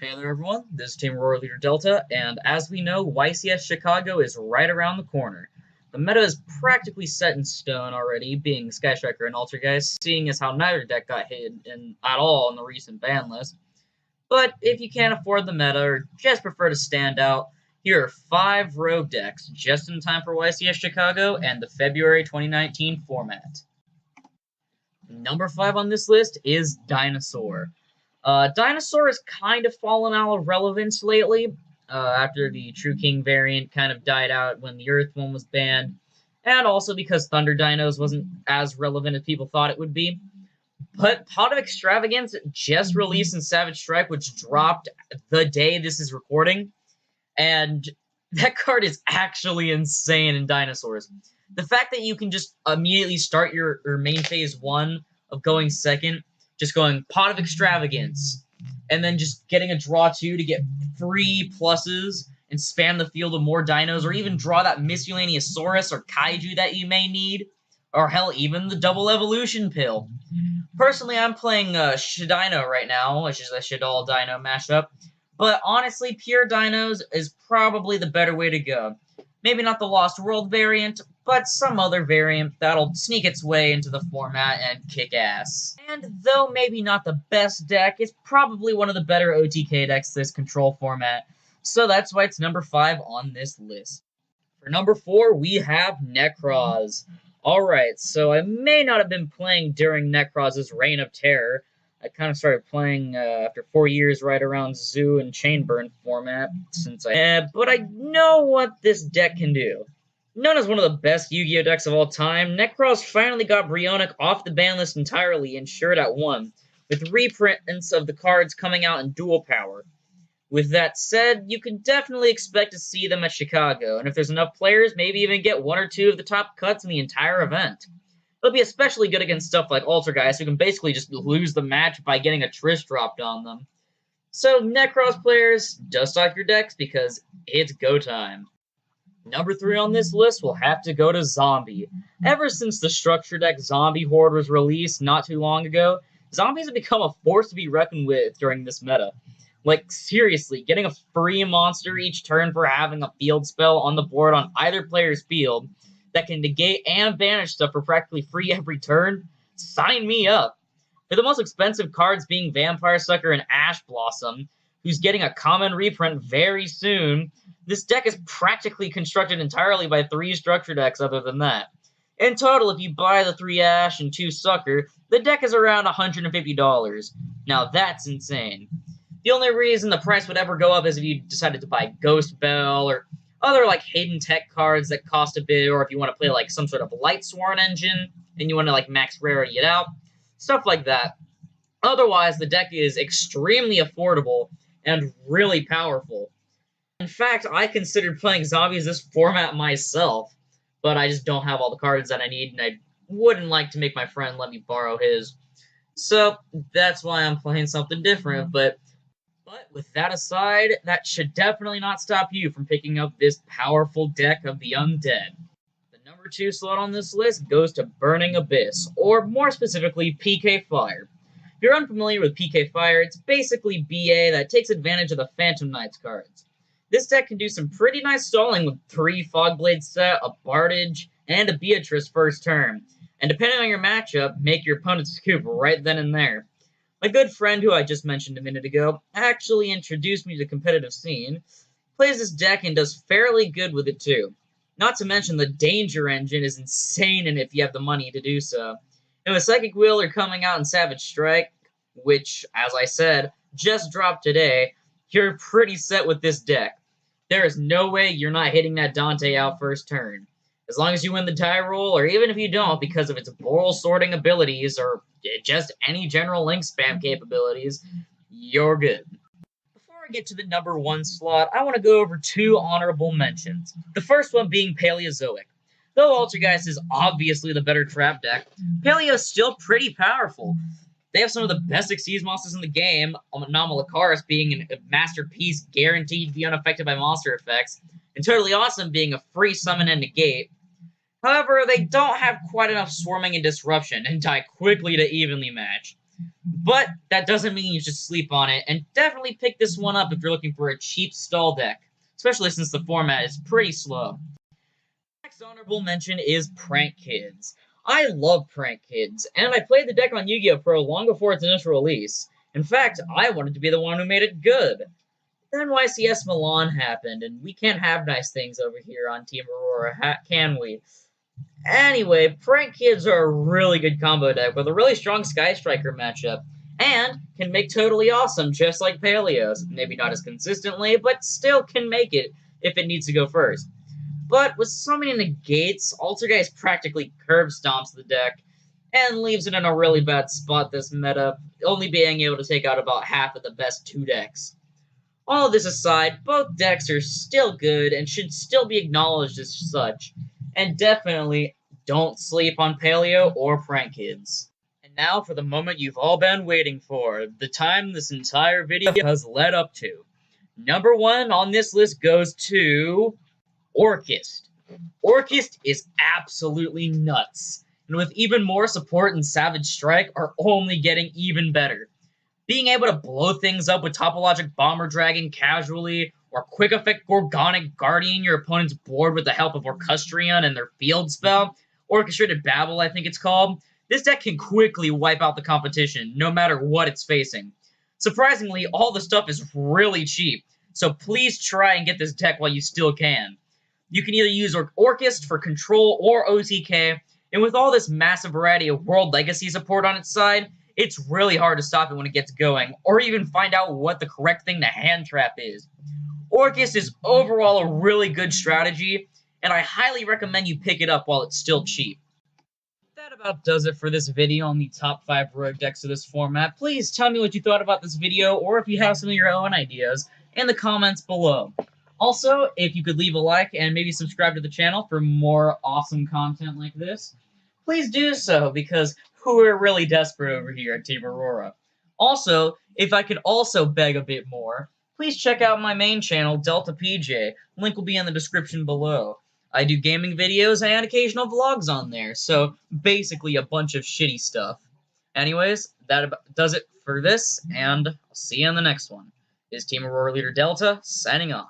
Hey there everyone, this is Team Roar Leader Delta, and as we know, YCS Chicago is right around the corner. The meta is practically set in stone already, being Sky Striker and Altergeist, seeing as how neither deck got hit at all in the recent ban list. But if you can't afford the meta, or just prefer to stand out, here are 5 rogue decks, just in time for YCS Chicago and the February 2019 format. Number 5 on this list is Dinosaur. Dinosaur has kind of fallen out of relevance lately, after the True King variant kind of died out when the Earth one was banned, and also because Thunder Dinos wasn't as relevant as people thought it would be. But Pot of Extravagance just released in Savage Strike, which dropped the day this is recording, and that card is actually insane in Dinosaurs. The fact that you can just immediately start your main phase 1 of going second, just going Pot of Extravagance, and then just getting a draw 2 to get free pluses and spam the field with more dinos, or even draw that Miscellaneousaurus or Kaiju that you may need, or hell, even the double evolution pill. Personally, I'm playing Shadino right now, which is a Shadal Dino mashup, but honestly, pure dinos is probably the better way to go. Maybe not the Lost World variant, but some other variant that'll sneak its way into the format and kick ass. And though maybe not the best deck, it's probably one of the better OTK decks this control format, so that's why it's number 5 on this list. For number 4, we have Necrosis. Alright, so I may not have been playing during Necros's Reign of Terror. I kind of started playing after 4 years right around Zoo and Chainburn format, but I know what this deck can do. Known as one of the best Yu-Gi-Oh! Decks of all time, Necrosis finally got Brionac off the ban list entirely, insured at 1, with reprints of the cards coming out in dual power. With that said, you can definitely expect to see them at Chicago, and if there's enough players, maybe even get 1 or 2 of the top cuts in the entire event. It'll be especially good against stuff like Altergeist, who can basically just lose the match by getting a Triss dropped on them. So, Necrosis players, dust off your decks because it's go time. Number 3 on this list will have to go to Zombie. Ever since the structure deck Zombie Horde was released not too long ago, zombies have become a force to be reckoned with during this meta. Like, seriously, getting a free monster each turn for having a field spell on the board on either player's field that can negate and banish stuff for practically free every turn? Sign me up! For the most expensive cards being Vampire Sucker and Ash Blossom, who's getting a common reprint very soon, this deck is practically constructed entirely by 3 structure decks other than that. In total, if you buy the 3 Ash and 2 Sucker, the deck is around $150. Now that's insane. The only reason the price would ever go up is if you decided to buy Ghost Bell or other like hidden tech cards that cost a bit, or if you want to play like some sort of Light Sworn engine and you want to like max rarity it out, stuff like that. Otherwise, the deck is extremely affordable and really powerful. In fact, I considered playing Zombies this format myself, but I just don't have all the cards that I need, and I wouldn't like to make my friend let me borrow his. So, that's why I'm playing something different, but with that aside, that should definitely not stop you from picking up this powerful deck of the undead. The number 2 slot on this list goes to Burning Abyss, or more specifically, PK Fire. If you're unfamiliar with PK Fire, it's basically BA that takes advantage of the Phantom Knights cards. This deck can do some pretty nice stalling with 3 Fogblade set, a Bardage, and a Beatrice first turn, and depending on your matchup, make your opponent scoop right then and there. My good friend, who I just mentioned a minute ago, actually introduced me to the competitive scene, plays this deck and does fairly good with it too. Not to mention the Danger Engine is insane in it if you have the money to do so. And with Psychic Wheeler coming out in Savage Strike, which, as I said, just dropped today, you're pretty set with this deck. There is no way you're not hitting that Dante out first turn. As long as you win the die roll, or even if you don't because of its Boral sorting abilities, or just any general link spam capabilities, you're good. Before I get to the number 1 slot, I want to go over 2 honorable mentions. The first one being Paleozoic. Though Altergeist is obviously the better trap deck, Paleo's still pretty powerful. They have some of the best Xyz monsters in the game, Anomalakaris being a masterpiece guaranteed to be unaffected by monster effects, and Totally Awesome being a free summon and negate. However, they don't have quite enough swarming and disruption, and die quickly to evenly match. But that doesn't mean you should sleep on it, and definitely pick this one up if you're looking for a cheap stall deck, especially since the format is pretty slow. Next honorable mention is Prank Kids. I love Prank Kids, and I played the deck on Yu-Gi-Oh! Pro long before its initial release. In fact, I wanted to be the one who made it good. Then YCS Milan happened, and we can't have nice things over here on Team Aurora, can we? Anyway, Prank Kids are a really good combo deck with a really strong Sky Striker matchup, and can make totally awesome just like Paleos. Maybe not as consistently, but still can make it if it needs to go first. But with so many negates, Altergeist practically curb stomps the deck and leaves it in a really bad spot this meta, only being able to take out about half of the best 2 decks. All of this aside, both decks are still good and should still be acknowledged as such, and definitely don't sleep on Paleo or Prank Kids. And now for the moment you've all been waiting for, the time this entire video has led up to. Number 1 on this list goes to Orcas. Orcas is absolutely nuts, and with even more support and Savage Strike are only getting even better. Being able to blow things up with Topologic Bomber Dragon casually, or Quick Effect Gorgonic Guardian your opponent's board with the help of Orcustrion and their field spell, Orchestrated Babel I think it's called, this deck can quickly wipe out the competition, no matter what it's facing. Surprisingly, all the stuff is really cheap, so please try and get this deck while you still can. You can either use Orcas for control or OTK, and with all this massive variety of World Legacy support on its side, it's really hard to stop it when it gets going, or even find out what the correct thing to hand trap is. Orcas is overall a really good strategy, and I highly recommend you pick it up while it's still cheap. That about does it for this video on the top 5 rogue decks of this format. Please tell me what you thought about this video, or if you have some of your own ideas, in the comments below. Also, if you could leave a like and maybe subscribe to the channel for more awesome content like this, please do so, because we're really desperate over here at Team Aurora. Also, if I could also beg a bit more, please check out my main channel, Delta PJ. Link will be in the description below. I do gaming videos and occasional vlogs on there, so basically a bunch of shitty stuff. Anyways, that does it for this, and I'll see you in the next one. This is Team Aurora Leader Delta, signing off.